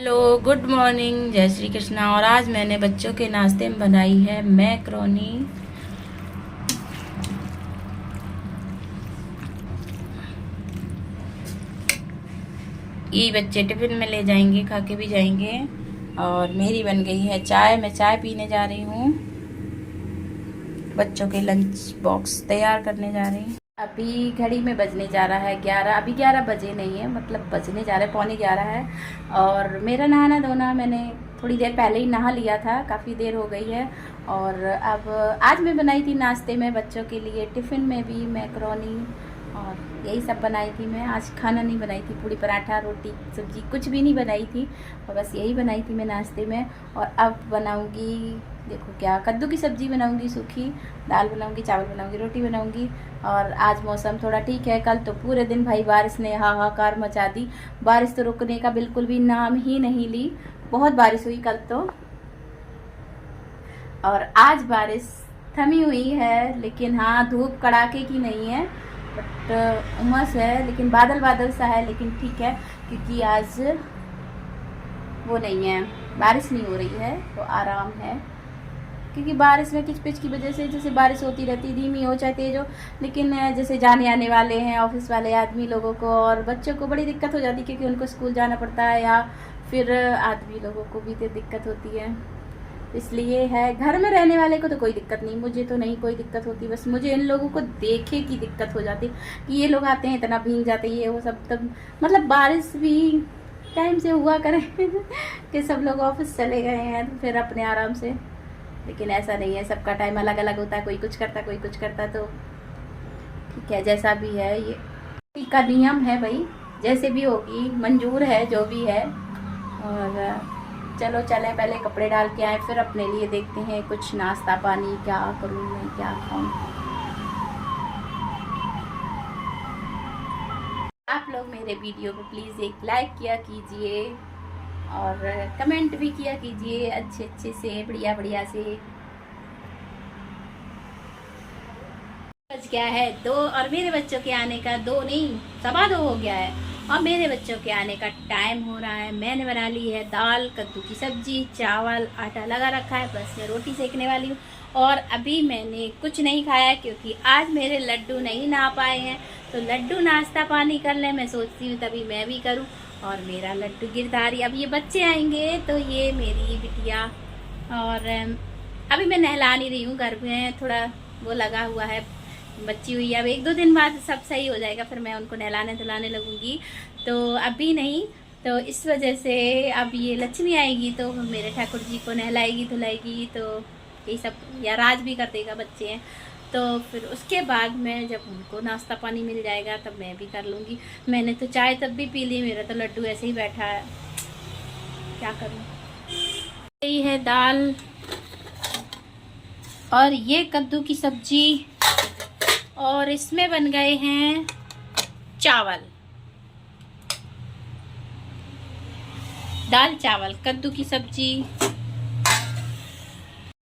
Hello, good morning, जय श्री कृष्णा। और आज मैंने बच्चों के नाश्ते में बनाई है मैक्रोनी। ये बच्चे टिफिन में ले जाएंगे, खा के भी जाएंगे। और मेरी बन गई है चाय। मैं चाय पीने जा रही हूँ। बच्चों के लंच बॉक्स तैयार करने जा रही हूँ। अभी घड़ी में बजने जा रहा है 11। अभी 11 बजे नहीं है, मतलब बजने जा रहा है, पौने 11 है। और मेरा नहाना धोना मैंने थोड़ी देर पहले ही नहा लिया था, काफ़ी देर हो गई है। और अब आज मैं बनाई थी नाश्ते में बच्चों के लिए, टिफ़िन में भी मैक्रोनी और यही सब बनाई थी मैं। आज खाना नहीं बनाई थी, पूड़ी पराठा रोटी सब्जी कुछ भी नहीं बनाई थी, और बस यही बनाई थी मैं नाश्ते में। और अब बनाऊंगी, देखो क्या, कद्दू की सब्ज़ी बनाऊंगी, सूखी दाल बनाऊंगी, चावल बनाऊंगी, रोटी बनाऊंगी। और आज मौसम थोड़ा ठीक है। कल तो पूरे दिन भाई बारिश ने हाहाकार मचा दी। बारिश तो रुकने का बिल्कुल भी नाम ही नहीं ली। बहुत बारिश हुई कल तो, और आज बारिश थमी हुई है, लेकिन हाँ धूप कड़ाके की नहीं है, बट उमस है, लेकिन बादल बादल सा है। लेकिन ठीक है, क्योंकि आज वो नहीं है, बारिश नहीं हो रही है, तो आराम है। क्योंकि बारिश में किचपिच की वजह से, जैसे बारिश होती रहती, धीमी हो चाहे तेज हो, लेकिन जैसे जाने आने वाले हैं ऑफिस वाले आदमी लोगों को और बच्चों को बड़ी दिक्कत हो जाती है, क्योंकि उनको स्कूल जाना पड़ता है, या फिर आदमी लोगों को भी तो दिक्कत होती है। इसलिए है, घर में रहने वाले को तो कोई दिक्कत नहीं, मुझे तो नहीं कोई दिक्कत होती। बस मुझे इन लोगों को देखे की दिक्कत हो जाती कि ये लोग आते हैं इतना भीग जाते हैं, ये वो सब। तब मतलब बारिश भी टाइम से हुआ करे कि सब लोग ऑफिस चले गए हैं तो फिर अपने आराम से। लेकिन ऐसा नहीं है, सबका टाइम अलग अलग होता है, कोई कुछ करता कोई कुछ करता, तो ठीक है जैसा भी है, ये का नियम है भाई, जैसे भी होगी मंजूर है जो भी है। और चलो चलें, पहले कपड़े डाल के आए, फिर अपने लिए देखते हैं कुछ नाश्ता पानी, क्या करूँ मैं, क्या खाऊं। आप लोग मेरे वीडियो को प्लीज़ एक लाइक किया कीजिए और कमेंट भी किया कीजिए अच्छे अच्छे से, बढ़िया बढ़िया से। बज गया है 2 और मेरे बच्चों के आने का 2 नहीं 2:15 हो गया है, और मेरे बच्चों के आने का टाइम हो रहा है। मैंने बना ली है दाल, कद्दू की सब्जी, चावल, आटा लगा रखा है, बस मैं रोटी सेकने वाली हूँ। और अभी मैंने कुछ नहीं खाया, क्योंकि आज मेरे लड्डू नहीं नहा पाए हैं, तो लड्डू नाश्ता पानी कर ले, मैं सोचती हूँ तभी मैं भी करूँ। और मेरा लड्डू गिरधारी, अब ये बच्चे आएंगे तो ये मेरी बिटिया। और अभी मैं नहला नहीं रही हूँ, घर में थोड़ा वो लगा हुआ है, बच्ची हुई है। अब 1-2 दिन बाद सब सही हो जाएगा, फिर मैं उनको नहलाने धुलाने लगूंगी, तो अभी नहीं। तो इस वजह से अब ये लक्ष्मी आएगी तो मेरे ठाकुर जी को नहलाएगी धुलाएगी, तो यही सब, या राज भी कर देगा, बच्चे हैं तो फिर उसके बाद में जब उनको नाश्ता पानी मिल जाएगा तब मैं भी कर लूँगी। मैंने तो चाय तब भी पी ली, मेरा तो लड्डू ऐसे ही बैठा है, क्या करूँ। यही है दाल, और ये कद्दू की सब्जी, और इसमें बन गए हैं चावल, दाल चावल कद्दू की सब्जी।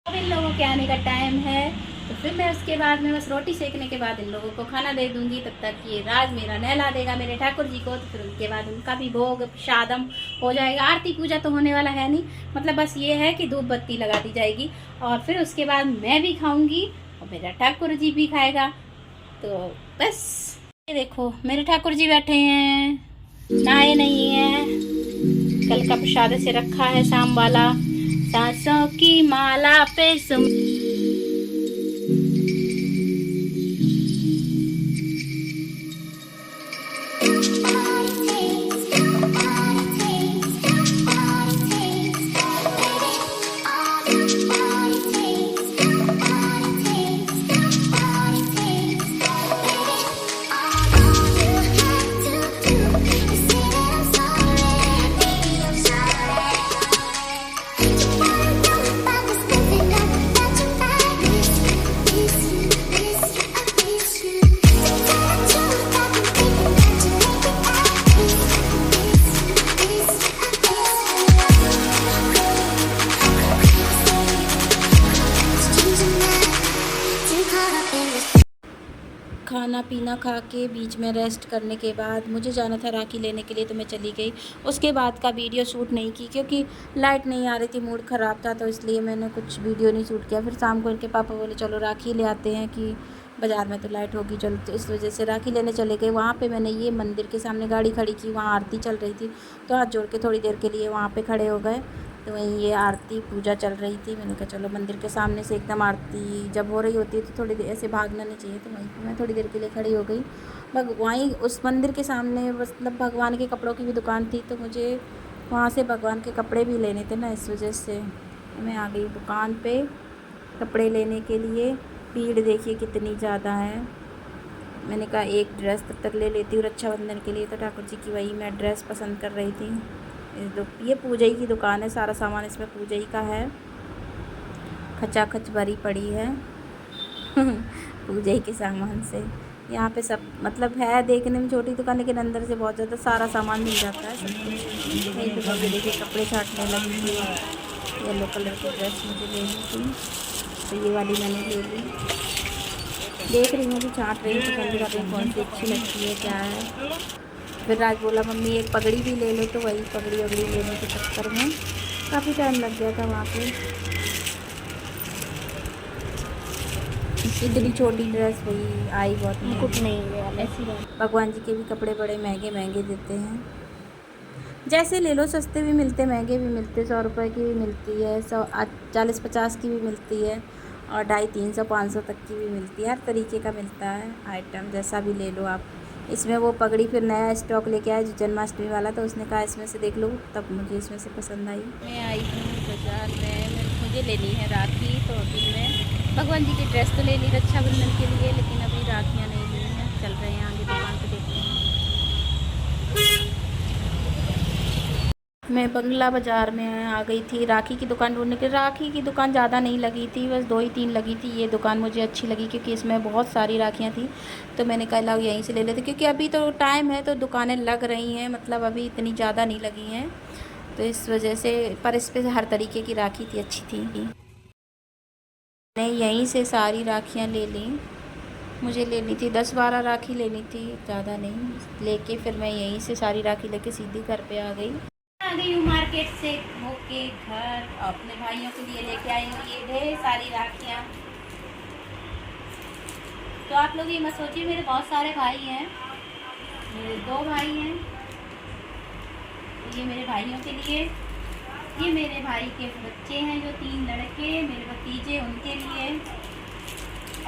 अब इन लोगों के आने का टाइम है, तो फिर मैं उसके बाद में बस रोटी सेकने के बाद इन लोगों को खाना दे दूंगी। तब तक ये राज मेरा नहला देगा मेरे ठाकुर जी को, तो फिर उनके बाद उनका भी भोग शादम हो जाएगा। आरती पूजा तो होने वाला है नहीं, मतलब बस ये है कि धूप बत्ती लगा दी जाएगी, और फिर उसके बाद मैं भी खाऊंगी और मेरा ठाकुर जी भी खाएगा। तो बस ये देखो मेरे ठाकुर जी बैठे हैं, नहाए नहीं है, कल का प्रसाद से रखा है शाम वाला। सांसों की माला पे खाना पीना खा के बीच में रेस्ट करने के बाद मुझे जाना था राखी लेने के लिए, तो मैं चली गई। उसके बाद का वीडियो शूट नहीं की क्योंकि लाइट नहीं आ रही थी, मूड ख़राब था, तो इसलिए मैंने कुछ वीडियो नहीं शूट किया। फिर शाम को इनके पापा बोले चलो राखी ले आते हैं कि बाज़ार में तो लाइट होगी, चलो, तो इस वजह से राखी लेने चले गए। वहाँ पे मैंने ये मंदिर के सामने गाड़ी खड़ी की, वहाँ आरती चल रही थी, तो हाथ जोड़ के थोड़ी देर के लिए वहाँ पे खड़े हो गए। तो वहीं ये आरती पूजा चल रही थी, मैंने कहा चलो मंदिर के सामने से एकदम आरती जब हो रही होती है तो थोड़ी देर ऐसे भागना नहीं चाहिए, तो वहीं मैं थोड़ी देर के लिए खड़ी हो गई। वहीं उस मंदिर के सामने मतलब भगवान के कपड़ों की भी दुकान थी, तो मुझे वहाँ से भगवान के कपड़े भी लेने थे ना, इस वजह से मैं आ गई दुकान पे कपड़े लेने के लिए। भीड़ देखिए कितनी ज़्यादा है। मैंने कहा एक ड्रेस तब तक ले लेती हूँ रक्षाबंधन के लिए, तो ठाकुर जी की वही मैं ड्रेस पसंद कर रही थी। ये पूजा ही की दुकान है, सारा सामान इसमें पूजा ही का है, खचाखच भरी पड़ी है पूजा ही के सामान से। यहाँ पे सब मतलब है देखने में छोटी दुकान, लेकिन अंदर से बहुत ज़्यादा सारा सामान मिल जाता है सब कुछ। यही दुकान में देखिए कपड़े छाटने लगी थी, येलो कलर की ड्रेस मुझे लेनी थी, तो ये वाली मैंने ले ली। देख रही हूँ कि छाट रही हूँ, पसंद कर रही हूँ कौन सी अच्छी लगती है क्या है। फिर राज बोला मम्मी एक पगड़ी भी ले लो, तो वही पगड़ी वगड़ी लेने के चक्कर में काफ़ी टाइम लग गया था वहाँ पे। इतनी छोटी ड्रेस वही आई बहुत कुछ नहीं है ऐसी बात। भगवान जी के भी कपड़े बड़े महंगे महंगे देते हैं, जैसे ले लो, सस्ते भी मिलते महंगे भी मिलते, 100 रुपये की भी मिलती है, 40-50 की भी मिलती है, और 250-300-500 तक की भी मिलती है। हर तरीके का मिलता है आइटम, जैसा भी ले लो आप। इसमें वो पगड़ी फिर नया स्टॉक लेके आया जो जन्माष्टमी वाला, तो उसने कहा इसमें से देख लो, तब मुझे इसमें से पसंद आई। मैं आई हूँ बाज़ार में, मुझे लेनी है राखी, तो अभी मैं भगवान जी की ड्रेस तो ले ली रक्षाबंधन के लिए, लेकिन अभी राखियाँ नहीं ली हैं। चल रहे हैं आगे दुकान पर, देखते हैं। मैं बंगला बाज़ार में आ गई थी राखी की दुकान ढूंढने के। राखी की दुकान ज़्यादा नहीं लगी थी, बस 2 ही 3 लगी थी। ये दुकान मुझे अच्छी लगी क्योंकि इसमें बहुत सारी राखियाँ थी, तो मैंने कहा लाओ यहीं से ले लेते, क्योंकि अभी तो टाइम है तो दुकानें लग रही हैं, मतलब अभी इतनी ज़्यादा नहीं लगी हैं, तो इस वजह से। पर इस पर हर तरीके की राखी थी, अच्छी थी। मैंने यहीं से सारी राखियाँ ले ली। मुझे लेनी थी 10-12 राखी लेनी थी, ज़्यादा नहीं, लेके फिर मैं यहीं से सारी राखी लेके सीधी घर पे आ गई हूँ मार्केट से होके घर। अपने भाइयों के लिए लेके आई हूँ ये ढेर सारी राखियाँ। तो आप लोग ये मत सोचिए मेरे बहुत सारे भाई हैं, मेरे 2 भाई हैं। ये मेरे भाइयों के लिए, ये मेरे भाई के बच्चे हैं जो 3 लड़के, मेरे भतीजे उनके लिए,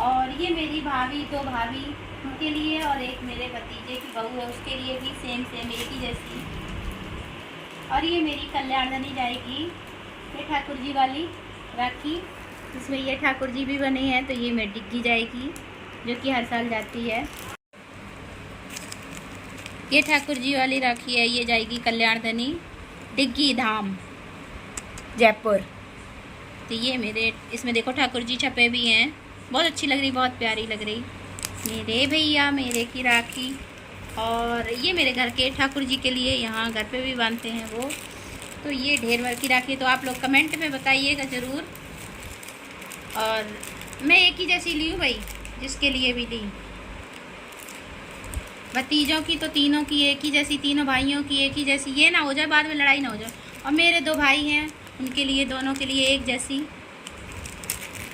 और ये मेरी भाभी 2 भाभी उनके लिए, और एक मेरे भतीजे की बहू है उसके लिए भी सेम एक ही जैसी। और ये मेरी कल्याणधनी जाएगी, ये ठाकुर जी वाली राखी, इसमें ये ठाकुर जी भी बने हैं, तो ये मेरी डिग्गी जाएगी जो कि हर साल जाती है। ये ठाकुर जी वाली राखी है, ये जाएगी कल्याणधनी डिग्गी धाम जयपुर। तो ये मेरे इसमें देखो ठाकुर जी छपे भी हैं, बहुत अच्छी लग रही, बहुत प्यारी लग रही। मेरे भैया मेरे की राखी, और ये मेरे घर के ठाकुर जी के लिए, यहाँ घर पे भी बांधते हैं वो। तो ये ढेर भर की राखी, तो आप लोग कमेंट में बताइएगा ज़रूर। और मैं एक ही जैसी ली हूँ भाई, जिसके लिए भी ली। भतीजों की तो तीनों की एक ही जैसी, तीनों भाइयों की एक ही जैसी, ये ना हो जाए बाद में लड़ाई ना हो जाए। और मेरे 2 भाई हैं, उनके लिए दोनों के लिए एक जैसी।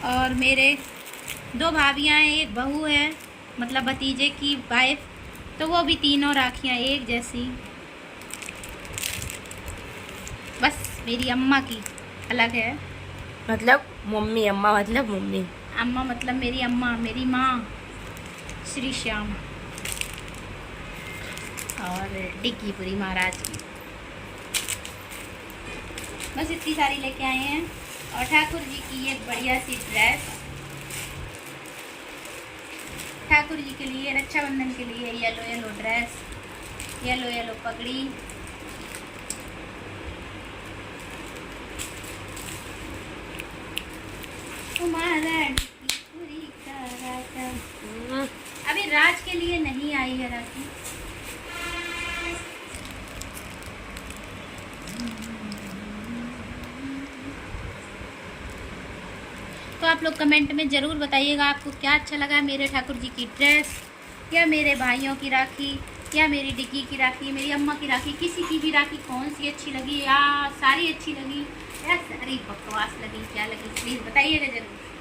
और मेरे 2 भाभियाँ हैं, एक बहू है, मतलब भतीजे की वाइफ, तो वो भी तीनों राखियाँ एक जैसी। बस मेरी अम्मा की अलग है, मतलब मम्मी, अम्मा मतलब मम्मी, अम्मा मतलब मेरी अम्मा, मेरी माँ श्री श्याम, और डिग्गीपुरी महाराज की। बस इतनी सारी लेके आए हैं। और ठाकुर जी की एक बढ़िया सी ड्रेस ठाकुर जी के लिए, रक्षाबंधन के लिए, येलो ड्रेस, येलो पगड़ी, अभी राज के लिए नहीं आई है राखी। तो आप लोग कमेंट में ज़रूर बताइएगा आपको क्या अच्छा लगा मेरे ठाकुर जी की ड्रेस, या मेरे भाइयों की राखी, या मेरी डिग्गी की राखी, मेरी अम्मा की राखी, किसी की भी राखी कौन सी अच्छी लगी, या सारी अच्छी लगी, या सारी बकवास लगी, क्या लगी, प्लीज़ बताइएगा ज़रूर।